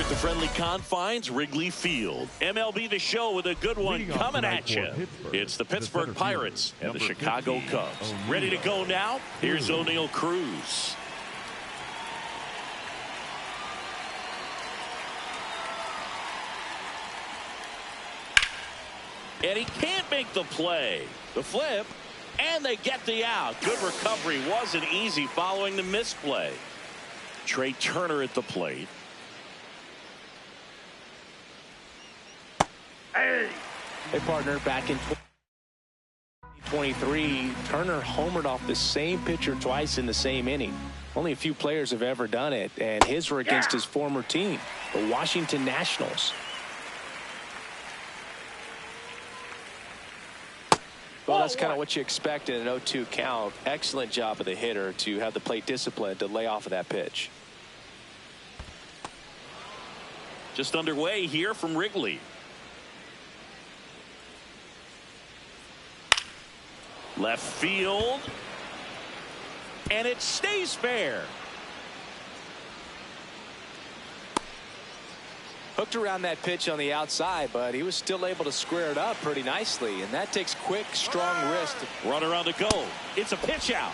The friendly confines, Wrigley Field. MLB The Show with a good one coming at you. It's the Pittsburgh Pirates and the Chicago Cubs. Ready to go now? Here's O'Neal Cruz. And he can't make the play. The flip, and they get the out. Good recovery. Wasn't easy following the misplay. Trey Turner at the plate. Hey, partner, back in 2023, Turner homered off the same pitcher twice in the same inning. Only a few players have ever done it, and his were against his former team, the Washington Nationals. Well, that's kind of what you expect in an 0-2 count. Excellent job of the hitter to have the plate discipline to lay off of that pitch. Just underway here from Wrigley. Left field, and it stays fair. Hooked around that pitch on the outside, but he was still able to square it up pretty nicely, and that takes quick, strong wrist. Runner on the go. It's a pitch out.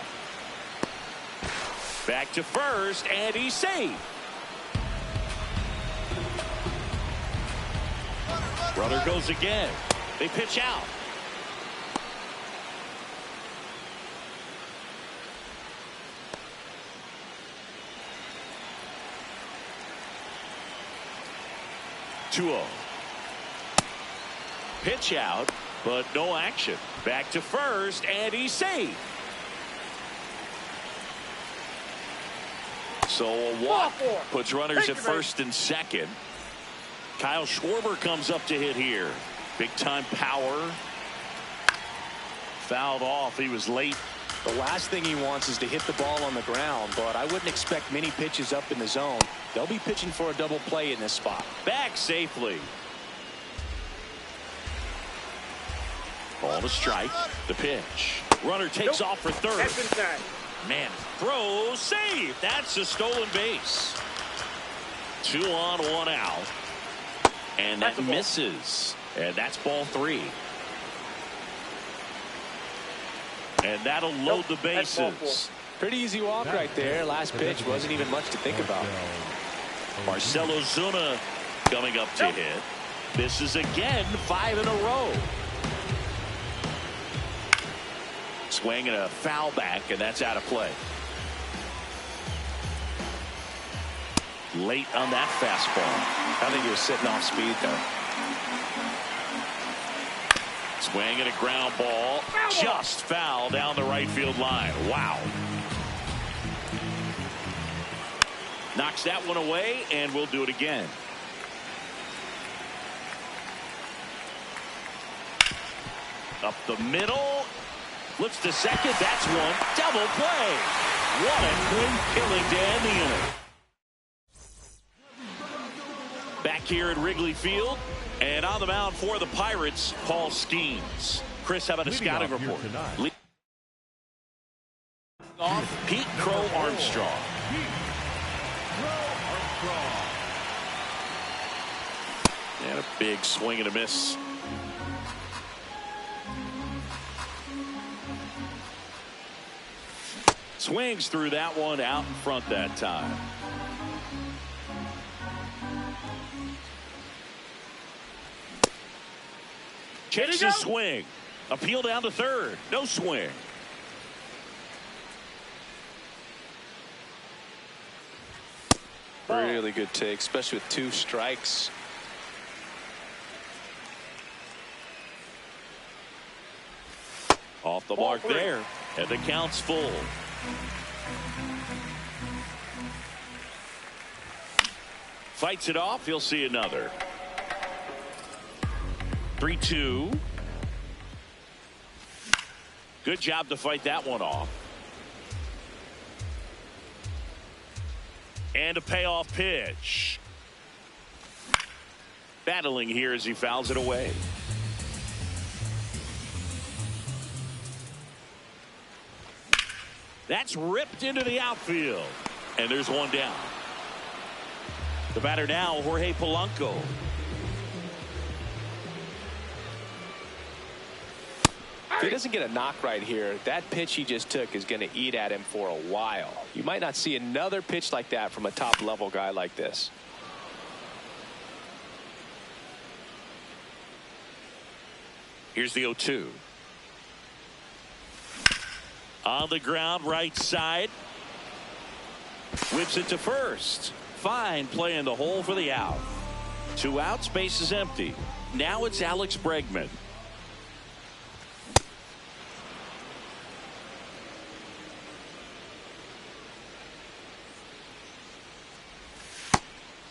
Back to first, and he's safe. Runner goes again. They pitch out. Pitch out, but no action. Back to first, and he's safe. So a walk puts runners at first and second. Kyle Schwarber comes up to hit here. Big time power. Fouled off. He was late. The last thing he wants is to hit the ball on the ground, but I wouldn't expect many pitches up in the zone. They'll be pitching for a double play in this spot. Back safely. Ball to strike. The pitch. Runner takes off for third. That's inside. Man, throw, save. That's a stolen base. 2 on, 1 out. And that misses. And that's ball 3. And that'll load the bases. Pretty easy walk right there. Last pitch wasn't even much to think about. Marcell Ozuna coming up to hit. This is again 5 in a row. Swing and a foul back, and that's out of play. Late on that fastball. I think he was sitting off speed there. Swing and a ground ball. Just foul down the right field line. Wow. Knocks that one away, and we'll do it again. Up the middle. Flips to second. That's one. Double play. What a quick killing to end the inning. Back here at Wrigley Field. And on the mound for the Pirates, Paul Skeens. Chris, how about a scouting report? Off Pete Crow Armstrong. And a big swing and a miss. Swings through that one out in front that time. Checks the swing. Appeal down to third. No swing. Really good take, especially with 2 strikes. Off the mark there. And the count's full. Fights it off. He'll see another. 3-2. Good job to fight that one off. And a payoff pitch. Battling here as he fouls it away. That's ripped into the outfield. And there's one down. The batter now, Jorge Polanco. If he doesn't get a knock right here, that pitch he just took is going to eat at him for a while. You might not see another pitch like that from a top-level guy like this. Here's the 0-2. On the ground, right side. Whips it to first. Fine play in the hole for the out. 2 outs, base is empty. Now it's Alex Bregman.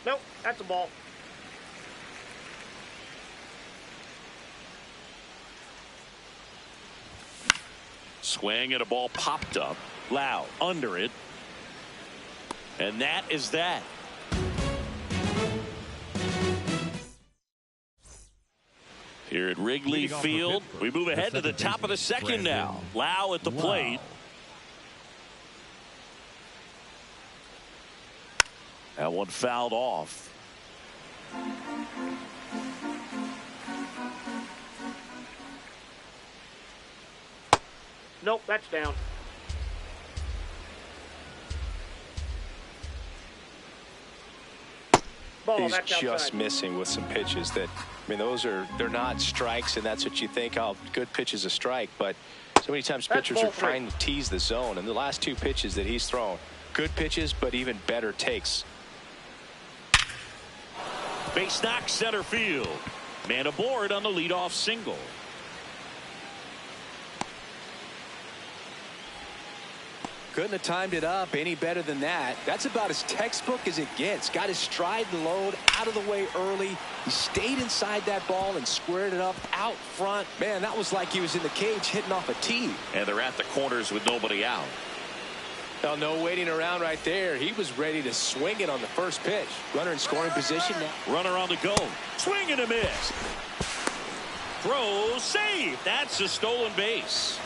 Nope, that's a ball. Swing and a ball popped up. Loud under it. And that is that. Here at Wrigley Field, we move ahead to the top of the second now. Lau at the plate. That one fouled off. Nope, that's down. Ball, He's that's just outside. missing with some pitches that, I mean, they're not strikes, and that's what you think, oh, good pitch is a strike, but so many times pitchers are trying to tease the zone, and the last 2 pitches that he's thrown, good pitches, but even better takes. Base knock center field. Man aboard on the leadoff single. Couldn't have timed it up any better than that. That's about as textbook as it gets. Got his stride and load out of the way early. He stayed inside that ball and squared it up out front. Man, that was like he was in the cage hitting off a tee. And they're at the corners with nobody out. Well, no waiting around right there. He was ready to swing it on the first pitch. Runner in scoring position now. Runner on the go. Swing and a miss. Throw, save. That's a stolen base.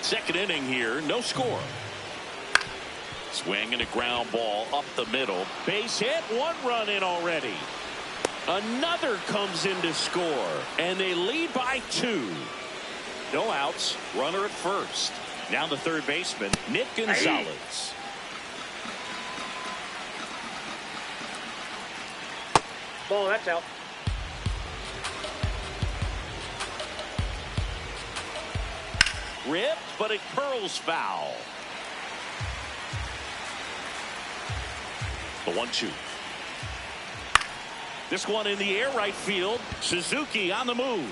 Second inning here, no score. Swing and a ground ball up the middle. Base hit, 1 run in already. Another comes in to score, and they lead by 2. No outs, runner at first. Now the third baseman, Nick Gonzalez. Ball, that's out. Ripped, but it curls foul. The 1-2. This one in the air right field. Suzuki on the move.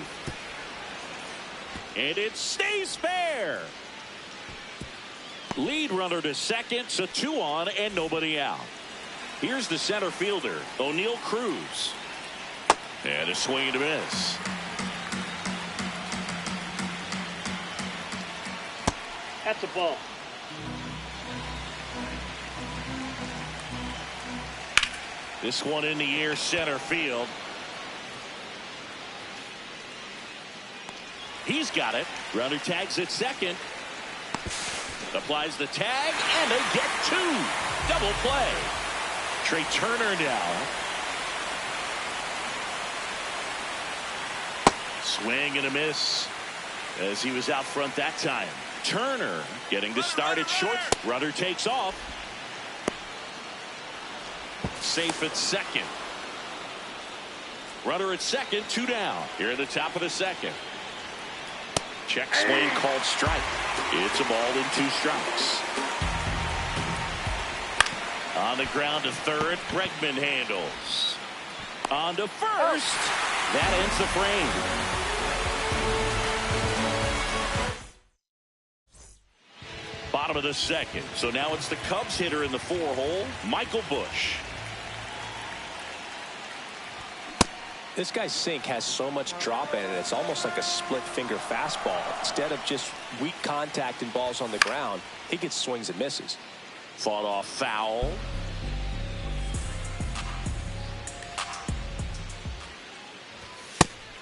And it stays fair. Lead runner to second, so 2 on and nobody out. Here's the center fielder, O'Neal Cruz. And a swing and a miss. That's a ball. This one in the air center field. He's got it. Runner tags at second. Applies the tag, and they get 2. Double play. Trey Turner now. Swing and a miss as he was out front that time. Turner getting to start at short. Runner takes off. Safe at second. Runner at second, 2 down. Here at the top of the second. Check swing called strike. It's a ball in 2 strikes. On the ground to third, Bregman handles. On to first. That ends the frame. Bottom of the second. So now it's the Cubs hitter in the 4-hole, Michael Busch. This guy's sink has so much drop in it, it's almost like a split finger fastball. Instead of just weak contact and balls on the ground, he gets swings and misses. Fought off foul.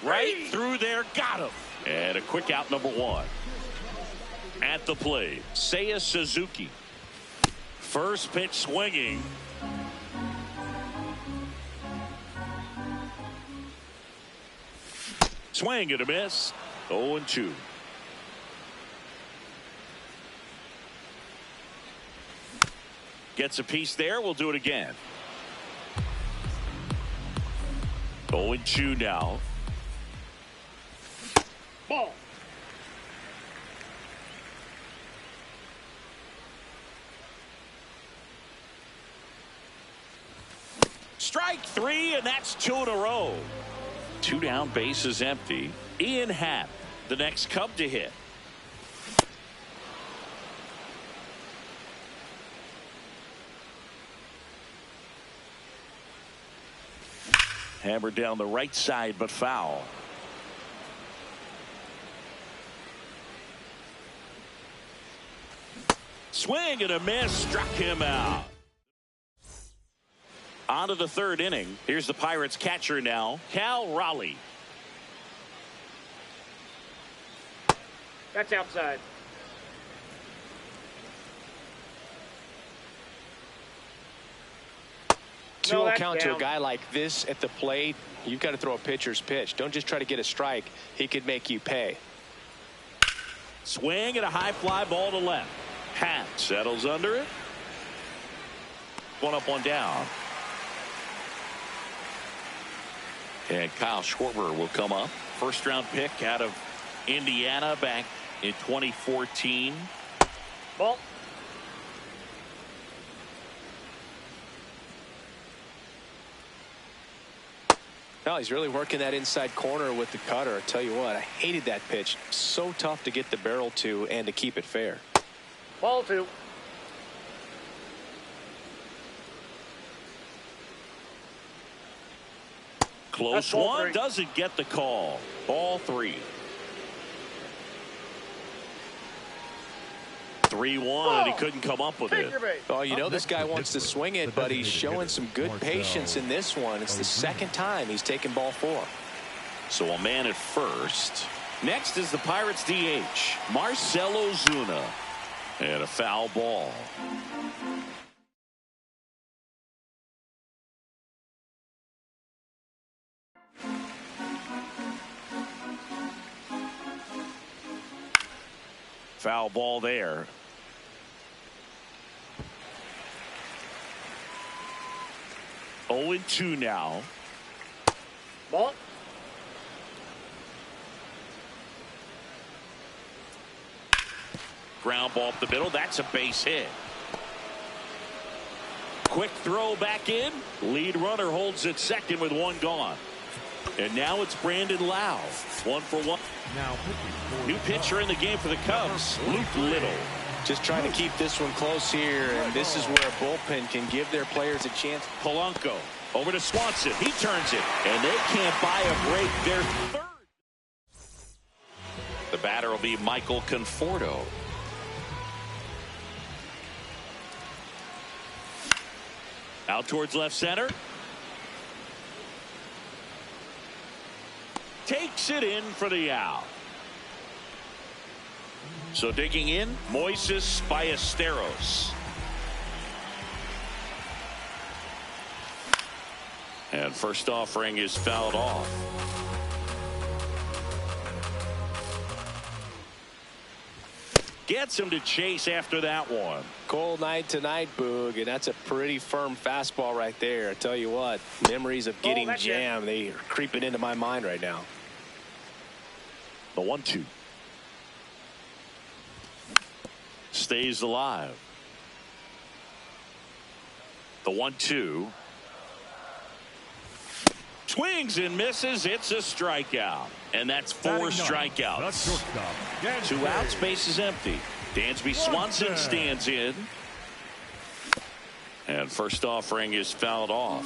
Right through there, got him. And a quick out, number 1. At the plate, Seiya Suzuki. First pitch swinging. Swing and a miss. 0-2. Gets a piece there. We'll do it again. 0-2 now. Ball. Strike 3, and that's 2 in a row. 2 down, bases empty. Ian Happ, the next Cub to hit. Hammered down the right side, but foul. Swing and a miss, struck him out. On to the third inning. Here's the Pirates catcher now, Cal Raleigh. That's outside. 2-0 count to a guy like this at the plate. You've got to throw a pitcher's pitch. Don't just try to get a strike. He could make you pay. Swing and a high fly ball to left. Happ settles under it. 1 up, 1 down. And Kyle Schwarber will come up. First round pick out of Indiana back in 2014. Ball. No, he's really working that inside corner with the cutter. I tell you what, I hated that pitch. So tough to get the barrel to and to keep it fair. Ball 2. Close one, doesn't get the call. Ball 3. 3-1, and he couldn't come up with it. Oh, you know this guy wants to swing it, but he's showing some good patience in this one. It's the second time he's taken ball 4. So a man at first. Next is the Pirates DH, Marcell Ozuna. And a foul ball. Foul ball there. Oh, 0-2 now. Ball. Ground ball up the middle. That's a base hit. Quick throw back in. Lead runner holds at second with 1 gone. And now it's Brandon Lau. 1 for 1. Now, new pitcher in the game for the Cubs, Luke Little. Just trying to keep this one close here, and this is where a bullpen can give their players a chance. Polanco over to Swanson. He turns it, and they can't buy a break. They're third. The batter will be Michael Conforto. Out towards left center. Takes it in for the out. So digging in, Moises Ballesteros. And first offering is fouled off. Gets him to chase after that one. Cold night tonight, Boog, and that's a pretty firm fastball right there. I tell you what, memories of getting jammed, they are creeping into my mind right now. The 1-2. Stays alive. The 1-2. Swings and misses. It's a strikeout. And that's 4 strikeouts. 2 outs, base is empty. Dansby Swanson stands in. And first offering is fouled off.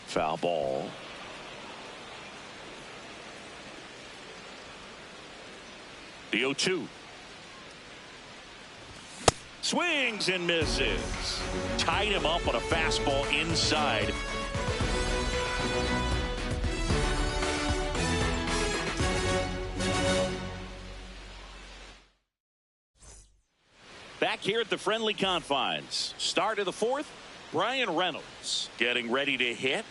Foul ball. The 0-2. Swings and misses. Tied him up on a fastball inside. Back here at the friendly confines. Start of the 4th. Brian Reynolds getting ready to hit.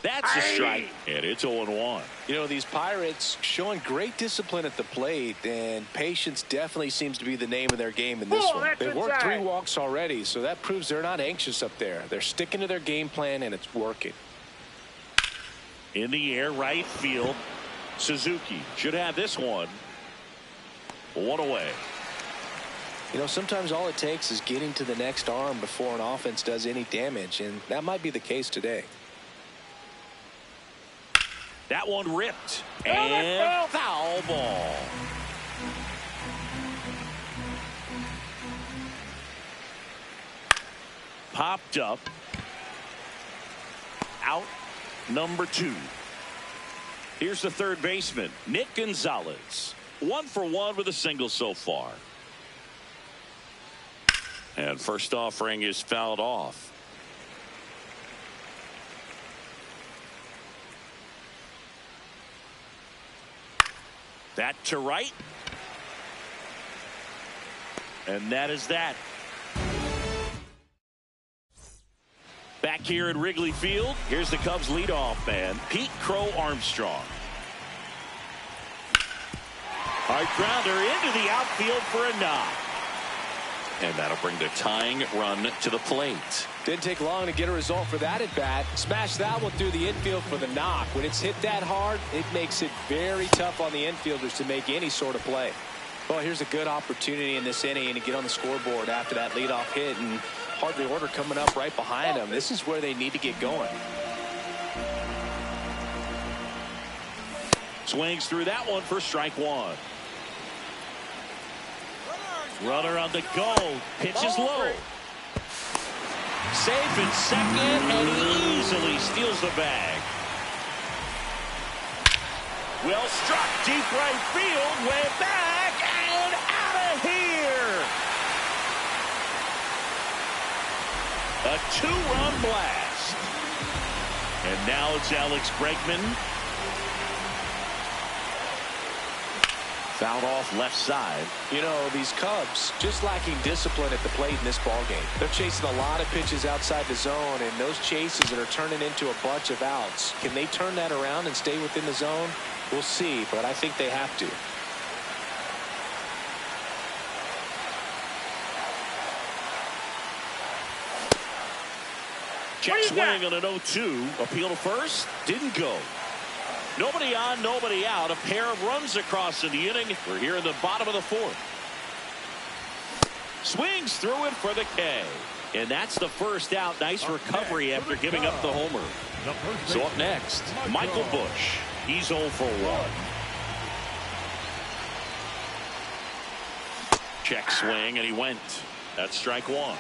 That's a strike, and it's 0-1. You know, these Pirates showing great discipline at the plate, and patience definitely seems to be the name of their game in this one. They've worked 3 walks already, so that proves they're not anxious up there. They're sticking to their game plan, and it's working. In the air, right field. Suzuki should have this one. 1 away. You know, sometimes all it takes is getting to the next arm before an offense does any damage, and that might be the case today. That one ripped. And foul ball. Popped up. Out number 2. Here's the third baseman, Nick Gonzalez. 1 for 1 with a single so far. And first offering is fouled off. That to right. And that is that. Back here at Wrigley Field, here's the Cubs leadoff man, Pete Crow Armstrong. Hard grounder into the outfield for a knock. And that'll bring the tying run to the plate. Didn't take long to get a result for that at bat. Smash that one through the infield for the knock. When it's hit that hard, it makes it very tough on the infielders to make any sort of play. Well, here's a good opportunity in this inning to get on the scoreboard after that leadoff hit, and hardly order coming up right behind them. This is where they need to get going. Swings through that one for strike 1. Runner on the go. Pitch is low. Safe in second, and he easily steals the bag. Well struck, deep right field, way back, and out of here. A two-run blast. And now it's Alex Bregman. Fouled off left side. You know, these Cubs just lacking discipline at the plate in this ballgame. They're chasing a lot of pitches outside the zone, and those chases that are turning into a bunch of outs. Can they turn that around and stay within the zone? We'll see, but I think they have to. Check swing on an 0-2. Appeal to first. Didn't go. Nobody on, nobody out. A pair of runs across in the inning. We're here in the bottom of the fourth. Swings through it for the K. And that's the first out. Nice recovery after giving up the homer. So up next, Michael Busch. He's 0 for 1. Check swing, and he went. That's strike one.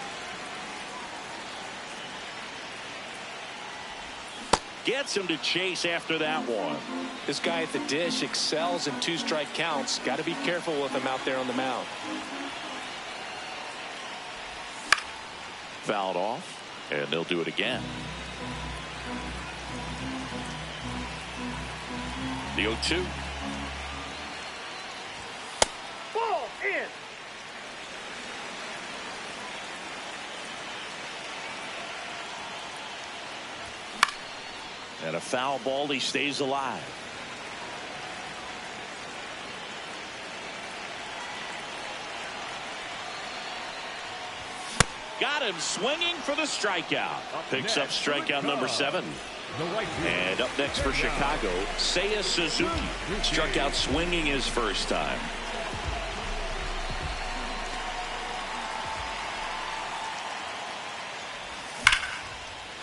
Gets him to chase after that one. This guy at the dish excels in two-strike counts. Got to be careful with him out there on the mound. Fouled off, and they'll do it again. The 0-2. Ball in. And a foul ball. He stays alive. Got him swinging for the strikeout. Picks up strikeout number 7. And up next for Chicago, Seiya Suzuki. Struck out swinging his first time.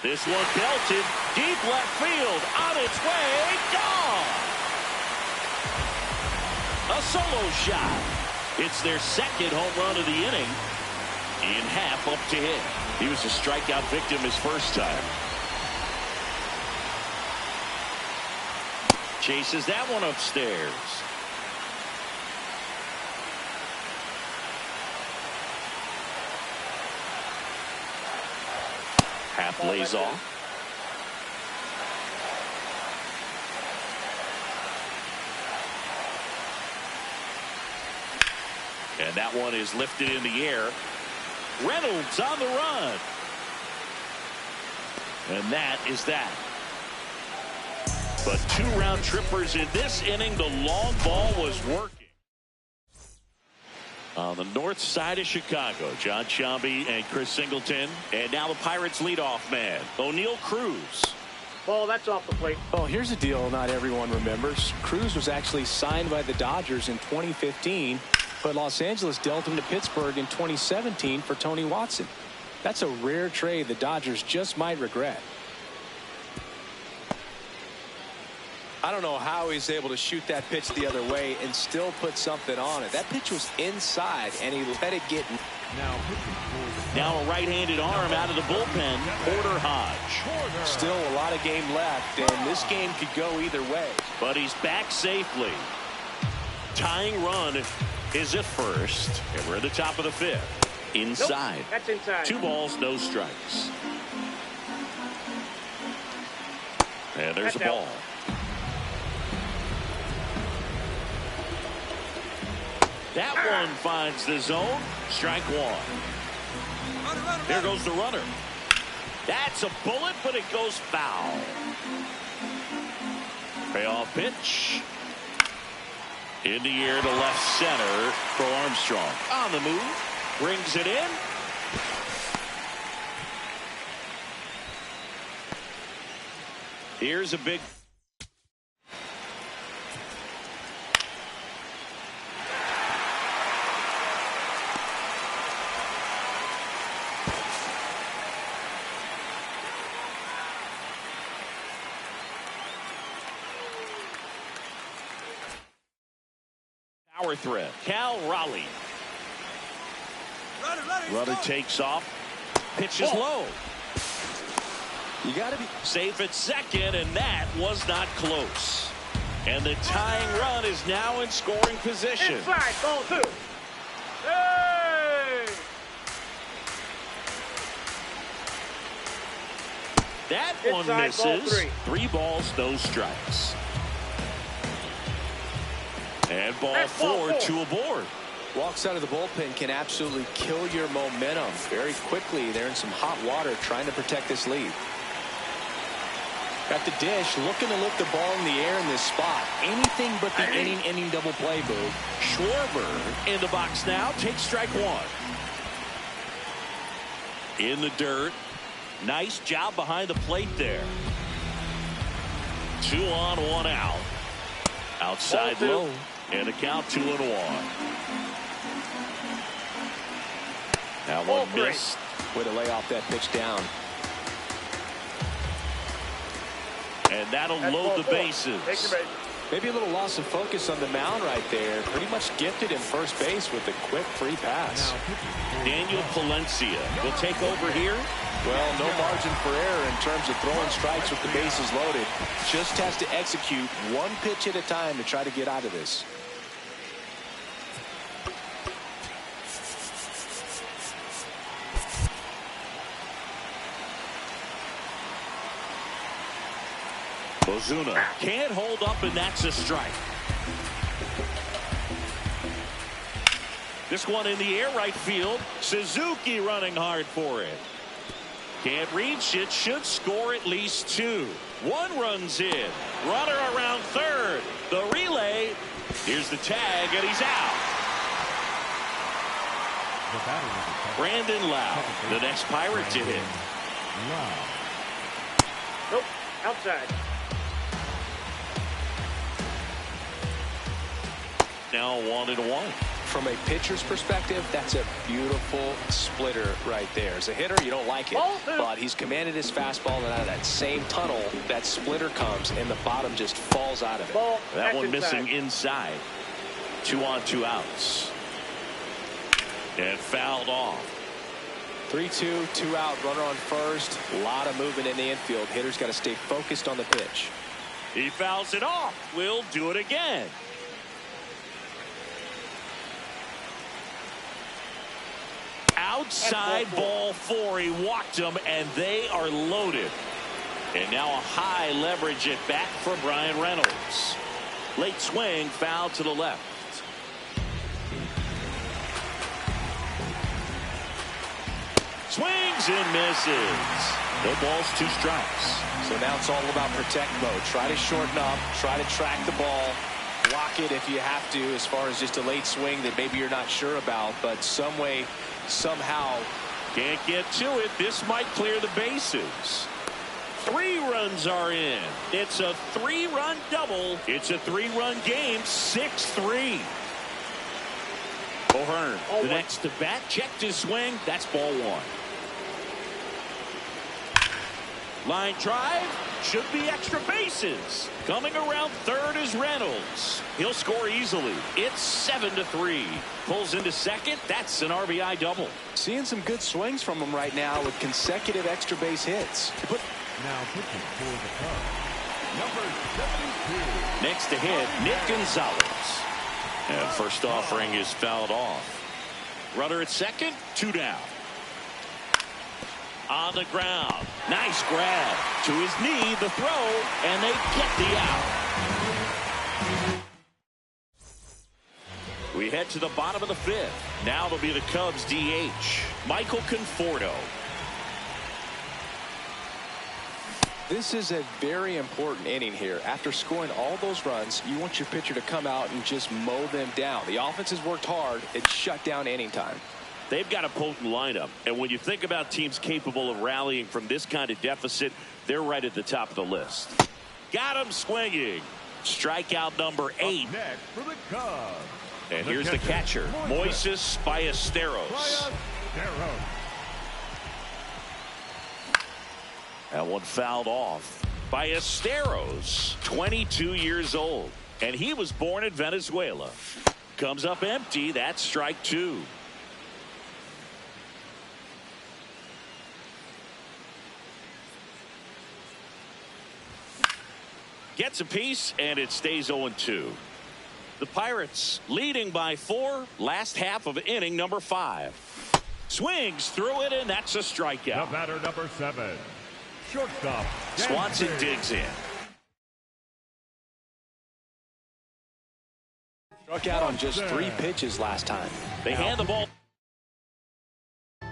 This one belted deep left field, on its way, gone. A solo shot. It's their second home run of the inning. In half up to hit. He was a strikeout victim his first time. Chases that one upstairs. Half lays off. And that one is lifted in the air. Reynolds on the run. And that is that. But 2 round trippers in this inning. The long ball was working. On the north side of Chicago, John Sciambi and Chris Singleton. And now the Pirates leadoff man, O'Neal Cruz. Ball, that's off the plate. Oh, here's a deal not everyone remembers. Cruz was actually signed by the Dodgers in 2015, but Los Angeles dealt him to Pittsburgh in 2017 for Tony Watson. That's a rare trade the Dodgers just might regret. I don't know how he's able to shoot that pitch the other way and still put something on it. That pitch was inside, and he let it get. Now a right-handed arm out of the bullpen, Porter Hodge. Still a lot of game left, and this game could go either way. But he's back safely. Tying run is at first, and we're at the top of the 5th. Inside. Nope, that's inside. 2 balls, no strikes. And there's a ball. That one finds the zone. Strike 1. There goes the runner. That's a bullet, but it goes foul. Payoff pitch. In the air to left center for Armstrong. On the move. Brings it in. Here's a big. Power threat. Cal Raleigh. Runner takes off. Pitch is low. You got to be safe at second, and that was not close. And the tying run is now in scoring position. Inside, ball 2. Hey! That one Inside, misses. ball 3. 3 balls, no strikes. And ball That's ball 4, 4. 2 aboard. walks out of the bullpen can absolutely kill your momentum very quickly. They're in some hot water trying to protect this lead. Got the dish, looking to lift the ball in the air in this spot. Anything but the inning double play, Boog. Schwarber in the box now. Takes strike 1. In the dirt. Nice job behind the plate there. 2 on, 1 out. Outside low. And a count 2-1. That one missed. Way to lay off that pitch down. And that'll load the bases. Maybe a little loss of focus on the mound right there. Pretty much gifted in first base with a quick free pass. Daniel Palencia will take over here. Well, no margin for error in terms of throwing strikes with the bases loaded. Just has to execute one pitch at a time to try to get out of this. Ozuna can't hold up, and that's a strike. This one in the air right field. Suzuki running hard for it. Can't reach it. Should score at least 2. 1 runs in. Runner around third. The relay. Here's the tag, and he's out. Brandon Lau, the next Pirate to hit. Nope, outside. Now 1-1. From a pitcher's perspective, that's a beautiful splitter right there. As a hitter, you don't like it, but he's commanded his fastball, and out of that same tunnel, that splitter comes, and the bottom just falls out of it. That one missing inside. 2 on, 2 outs. And fouled off. 3-2, 2 out, runner on first. A lot of movement in the infield. Hitter's got to stay focused on the pitch. He fouls it off. We'll do it again. Outside ball 4. He walked them, and they are loaded. And now a high leverage at bat for Brian Reynolds. Late swing, foul to the left. Swings and misses. No balls, 2 strikes. So now it's all about protect mode. Try to shorten up, try to track the ball, block it if you have to, as far as just a late swing that maybe you're not sure about, but some way, somehow. Can't get to it. This might clear the bases. 3 runs are in. It's a 3-run double. It's a 3-run game. 6-3. O'Hearn, the next to bat, checked his swing. That's ball 1. Line drive. Should be extra bases. Coming around third is Reynolds. He'll score easily. It's 7-3. Pulls into second. That's an RBI double. Seeing some good swings from him right now with consecutive extra base hits. Now pitching for the Cubs, number 72. Next to hit, Nick Gonzalez. And first offering is fouled off. Runner at second, 2 down. On the ground. Nice grab. To his knee, the throw, and they get the out. We head to the bottom of the 5th. Now it'll be the Cubs DH, Michael Conforto. This is a very important inning here. After scoring all those runs, you want your pitcher to come out and just mow them down. The offense has worked hard. It's shut down inning time. They've got a potent lineup, and when you think about teams capable of rallying from this kind of deficit, they're right at the top of the list. Got him swinging. Strikeout number 8. Next for the Cubs. And here's the catcher, Moises Ballesteros. That one fouled off. Ballesteros, 22 years old, and he was born in Venezuela. Comes up empty. That's strike 2. Gets a piece, and it stays 0-2. The Pirates leading by 4. Last half of inning number 5. Swings through it, and that's a strikeout. The batter number 7. Shortstop. Swanson digs in. Struck out on just 3 pitches last time. They hand the ball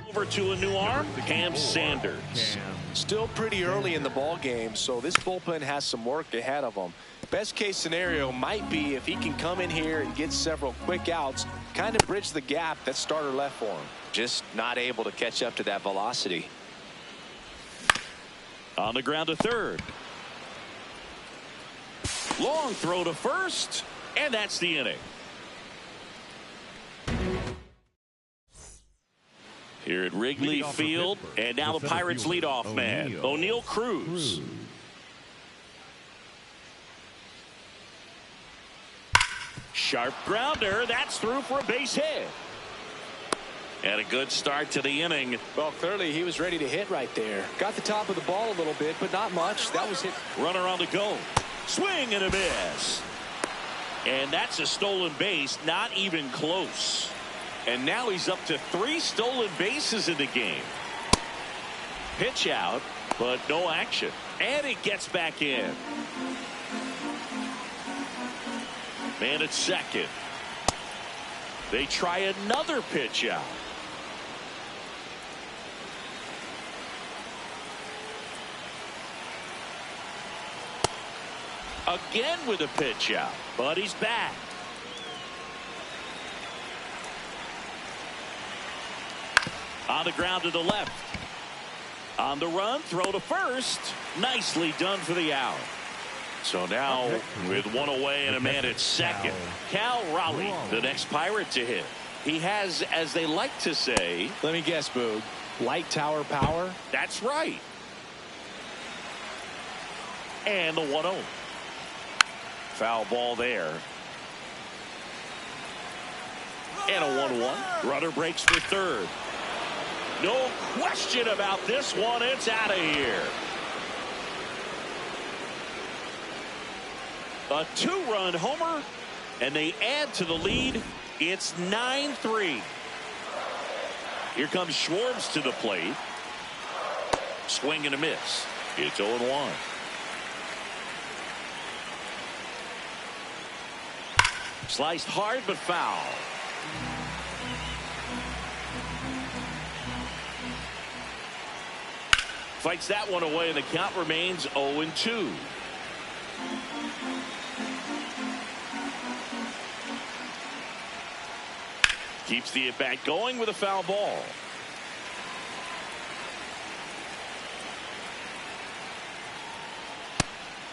over to a new arm, Cam Sanders. Still pretty early in the ball game, so this bullpen has some work ahead of them. Best case scenario might be if he can come in here and get several quick outs, kind of bridge the gap that starter left for him. Just not able to catch up to that velocity. On the ground to third. Long throw to first, and that's the inning. Here at Wrigley Field, and now the Pirates leadoff man, O'Neal Cruz. Sharp grounder, that's through for a base hit. And a good start to the inning. Well, clearly he was ready to hit right there. Got the top of the ball a little bit, but not much. That was hit. Runner on the go. Swing and a miss. And that's a stolen base, not even close. And now he's up to 3 stolen bases in the game. Pitch out, but no action. And it gets back in. Man at second. They try another pitch out. Again with a pitch out, but he's back. On the ground to the left. On the run, throw to first. Nicely done for the out. So now with 1 away and a man at second, Cal Raleigh, the next Pirate to hit. He has, as they like to say, let me guess, Boog, light tower power. That's right. And the 1-0. Foul ball there. And a 1-1. Runner breaks for third. No question about this one. It's out of here. A 2-run homer, and they add to the lead. It's 9-3. Here comes Schwartz to the plate. Swing and a miss. It's 0-1. Sliced hard but foul. Fights that one away, and the count remains 0-2. Keeps the at-bat going with a foul ball.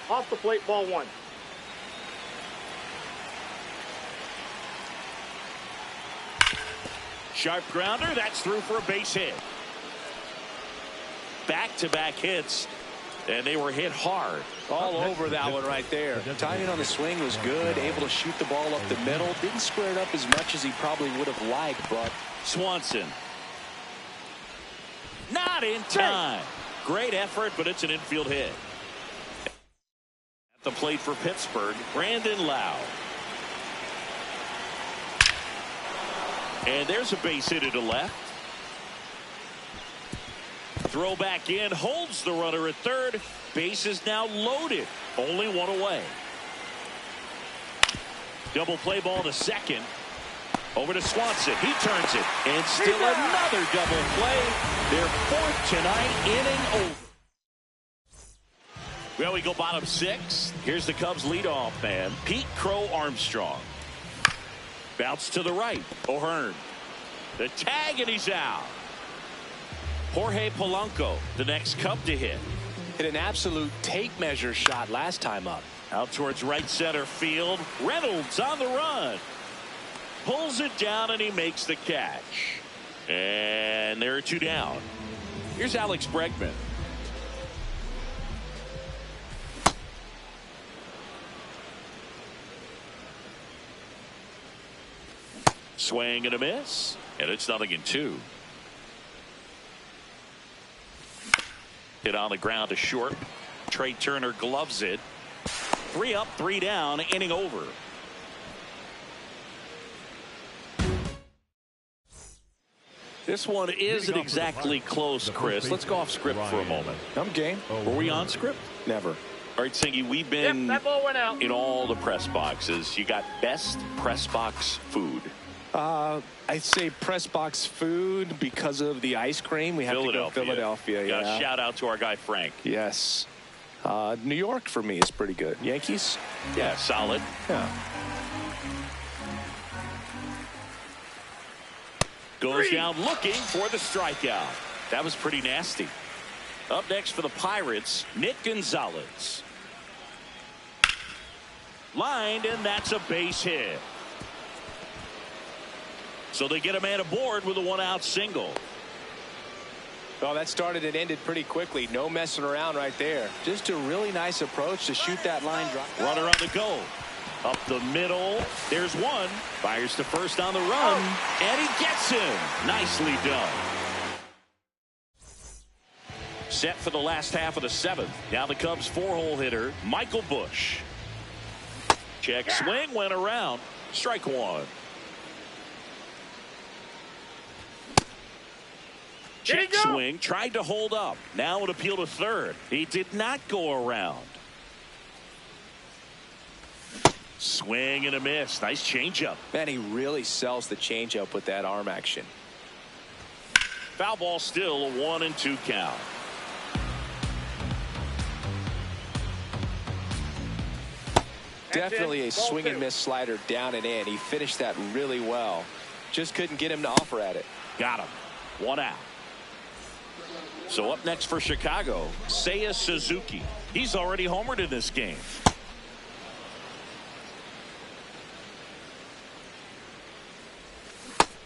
Off the plate, ball 1. Sharp grounder, that's through for a base hit. Back-to-back hits, and they were hit hard. All over that one right there. Timing on the swing was good, able to shoot the ball up the middle. Didn't square it up as much as he probably would have liked, but Swanson. Not in time. Great effort, but it's an infield hit. At the plate for Pittsburgh, Brandon Lau. And there's a base hit to left. Throw back in, holds the runner at third. Base is now loaded. Only 1 away. Double play ball to second. Over to Swanson. He turns it. And still another double play. Their 4th tonight, inning over. Well, we go bottom 6. Here's the Cubs leadoff man, Pete Crow Armstrong. Bounce to the right. O'Hearn. The tag, and he's out. Jorge Polanco, the next Cub to hit. Hit an absolute tape measure shot last time up. Out towards right center field. Reynolds on the run. Pulls it down, and he makes the catch. And there are 2 down. Here's Alex Bregman. Swing and a miss, and it's 0-2. Hit on the ground to short. Trey Turner gloves it. 3 up, 3 down, inning over. This one isn't exactly close, Chris. Let's go off script for a moment. I'm game. Were we on script? Never. All right, Singy, we've been That ball went out. in all the press boxes. You got best press box food. I'd say press box food because of the ice cream. We have to go Philadelphia. Yeah. Shout out to our guy Frank. Yes. New York for me is pretty good. Yankees? Yeah, solid. Yeah. Goes down looking for the strikeout. That was pretty nasty. Up next for the Pirates, Nick Gonzalez. Lined, and that's a base hit. So they get a man aboard with a 1-out single. Well, that started and ended pretty quickly. No messing around right there. Just a really nice approach to shoot that line drive. Runner on the go. Up the middle. There's one. Fires to first on the run. And he gets him. Nicely done. Set for the last half of the 7th. Now the Cubs 4-hole hitter, Michael Busch. Check swing, went around. Strike 1. Check swing, tried to hold up. Now an appeal to third. He did not go around. Swing and a miss. Nice changeup. Man, he really sells the changeup with that arm action. Foul ball still, a 1-2 count. Definitely a swing and miss slider down and in. He finished that really well. Just couldn't get him to offer at it. Got him. 1 out. So up next for Chicago, Seiya Suzuki. He's already homered in this game.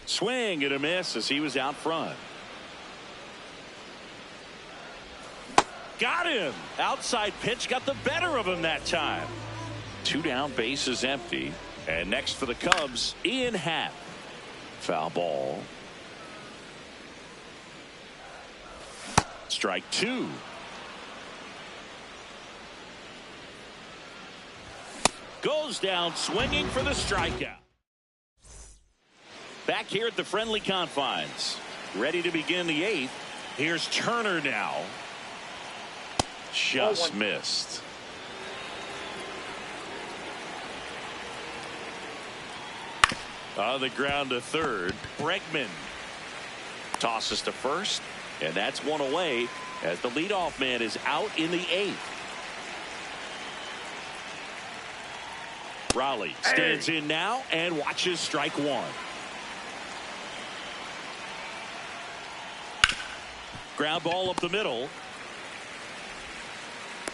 Swing and a miss as he was out front. Got him. Outside pitch got the better of him that time. 2 down, base is empty. And next for the Cubs, Ian Happ. Foul ball. Strike 2. Goes down swinging for the strikeout. Back here at the friendly confines. Ready to begin the 8th. Here's Turner now. Just missed. On the ground to third. Bregman tosses to first. And that's 1 away as the leadoff man is out in the 8th. Raleigh stands in now and watches strike 1. Ground ball up the middle.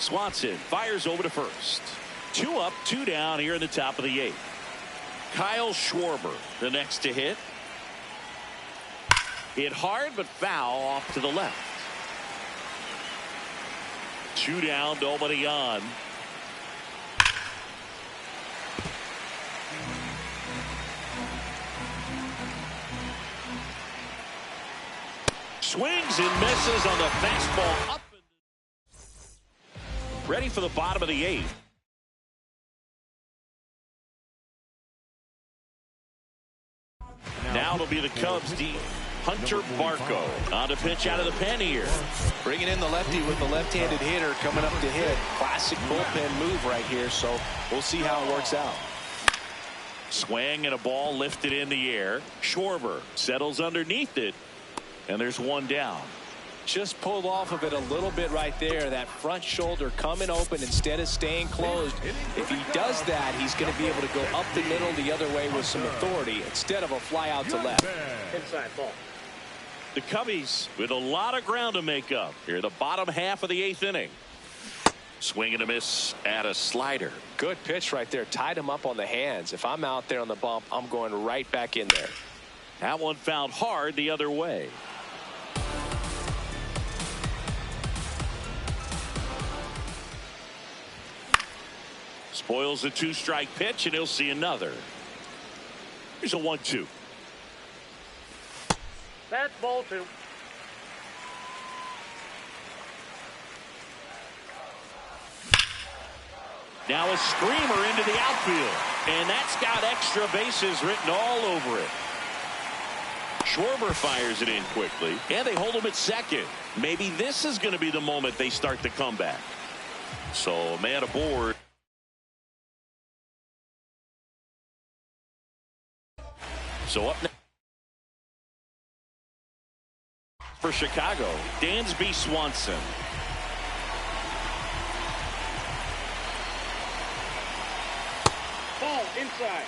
Swanson fires over to first. 2 up, 2 down here in the top of the 8th. Kyle Schwarber, the next to hit. Hit hard, but foul off to the left. 2 down, nobody on. Swings and misses on the fastball up. Ready for the bottom of the 8th. Now it'll be the Cubs deep. Hunter Barco on to pitch out of the pen here. Bringing in the lefty with the left-handed hitter coming up to hit. Classic bullpen move right here, so we'll see how it works out. Swing and a ball lifted in the air. Schwarber settles underneath it, and there's 1 down. Just pulled off of it a little bit right there. That front shoulder coming open instead of staying closed. If he does that, he's going to be able to go up the middle the other way with some authority instead of a fly out to left. Inside ball. The Cubbies with a lot of ground to make up here, the bottom half of the 8th inning. Swing and a miss at a slider. Good pitch right there. Tied him up on the hands. If I'm out there on the bump, I'm going right back in there. That one fouled hard the other way. Spoils a 2-strike pitch, and he'll see another. Here's a 1-2. That's ball 2. Now a screamer into the outfield. And that's got extra bases written all over it. Schwarber fires it in quickly. And they hold him at second. Maybe this is going to be the moment they start the comeback. So a man aboard. So up next for Chicago, Dansby Swanson. Ball inside.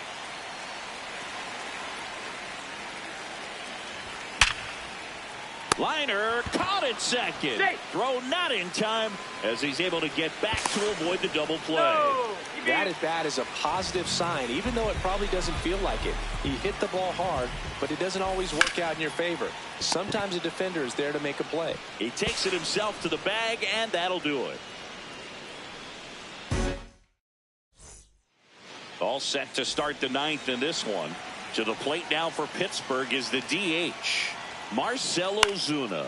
Liner caught at second. Hey. Throw not in time as he's able to get back to avoid the double play. No. That at bat is a positive sign, even though it probably doesn't feel like it. He hit the ball hard, but it doesn't always work out in your favor. Sometimes a defender is there to make a play. He takes it himself to the bag, and that'll do it. All set to start the ninth in this one. To the plate now for Pittsburgh is the DH, Marcell Ozuna.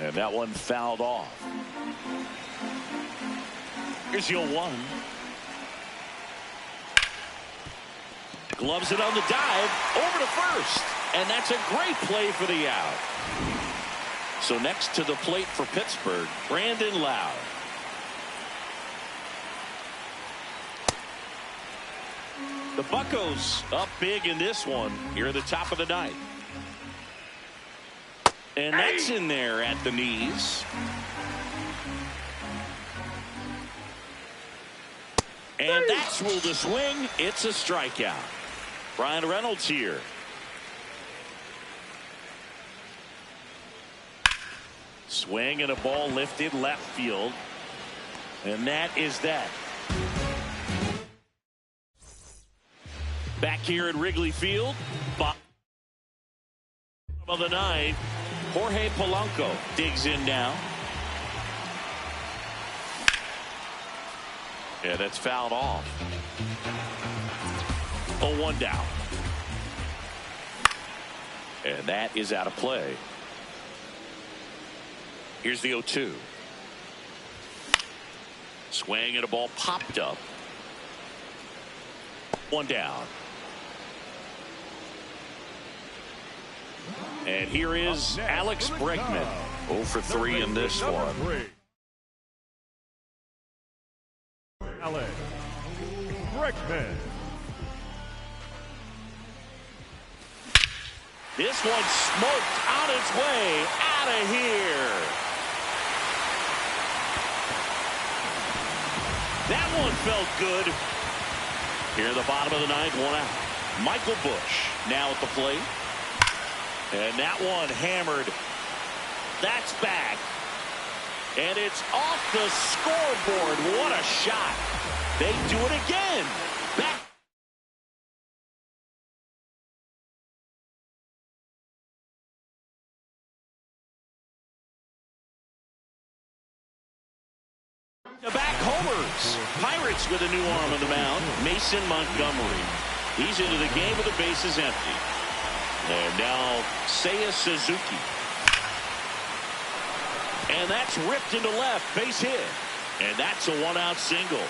And that one fouled off. Here's your one. Gloves it on the dive over to first. And that's a great play for the out. So next to the plate for Pittsburgh, Brandon Lowe. The Buccos up big in this one here at the top of the ninth. And that's in there at the knees. And that's ruled a swing. It's a strikeout. Brian Reynolds here. Swing and a ball lifted left field. And that is that. Back here at Wrigley Field, bottom of the ninth, Jorge Polanco digs in now. Yeah, that's fouled off. 0-1 down. And that is out of play. Here's the 0-2. Swing and a ball popped up. 1 down. And here is Alex Bregman. 0 for 3 in this one. Alex Bregman. This one smoked on its way out of here. That one felt good. Here at the bottom of the ninth, 1 out. Michael Busch now at the plate. And that one hammered. That's back. And it's off the scoreboard. What a shot. They do it again. Back. To back homers. Pirates with a new arm on the mound. Mason Montgomery. He's into the game with the bases empty. And now Seiya Suzuki. And that's ripped into left. Base hit. And that's a 1-out single.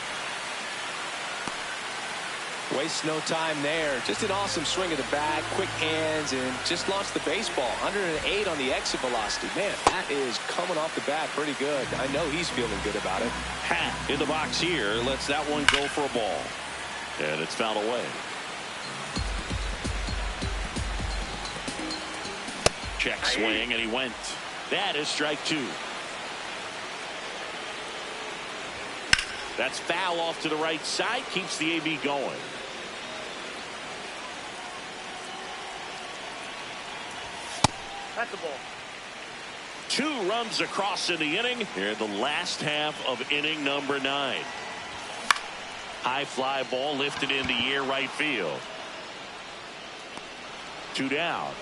Wastes no time there. Just an awesome swing of the bat, quick hands, and just launched the baseball. 108 on the exit velocity. Man, that is coming off the bat pretty good. I know he's feeling good about it. Hat in the box here. Lets that one go for a ball. And it's fouled away. Check swing, and he went. That is strike 2. That's foul off to the right side. Keeps the AB going. That's the ball. 2 runs across in the inning. Here in the last half of inning number 9. High fly ball lifted in the air right field. 2 down.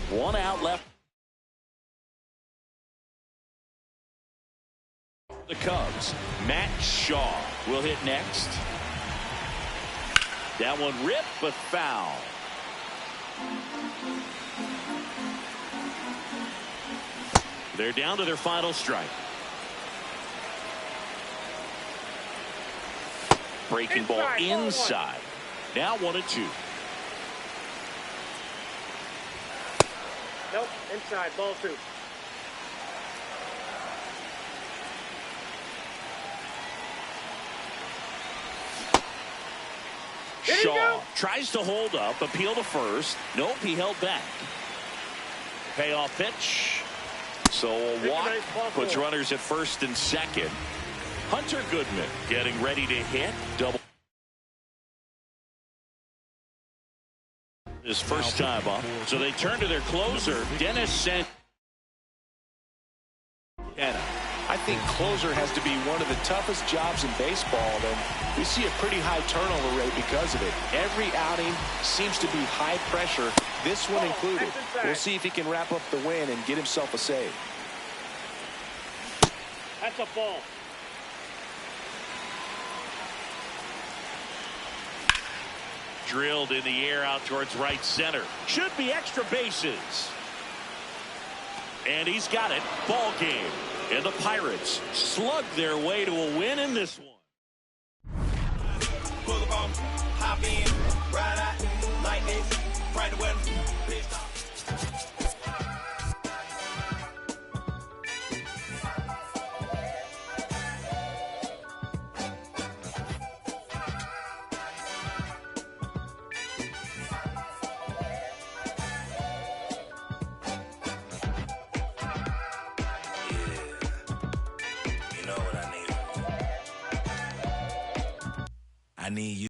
1 out left. The Cubs. Matt Shaw will hit next. That one ripped but foul. They're down to their final strike. Breaking ball inside. Now 1-2. Nope, inside, ball 2. Shaw tries to hold up, appeal to first. Nope, he held back. Payoff pitch. So a walk puts runners at first and second. Hunter Goodman getting ready to hit. Double. His first time up. So they turn to their closer, Dennis Santana. I think closer has to be one of the toughest jobs in baseball, and we see a pretty high turnover rate because of it. Every outing seems to be high pressure, this one included. We'll see if he can wrap up the win and get himself a save. That's a ball. Drilled in the air out towards right center. Should be extra bases. And he's got it. Ball game. And the Pirates slug their way to a win in this one. Pull up on, hop in, ride out, like this, right away. I need you.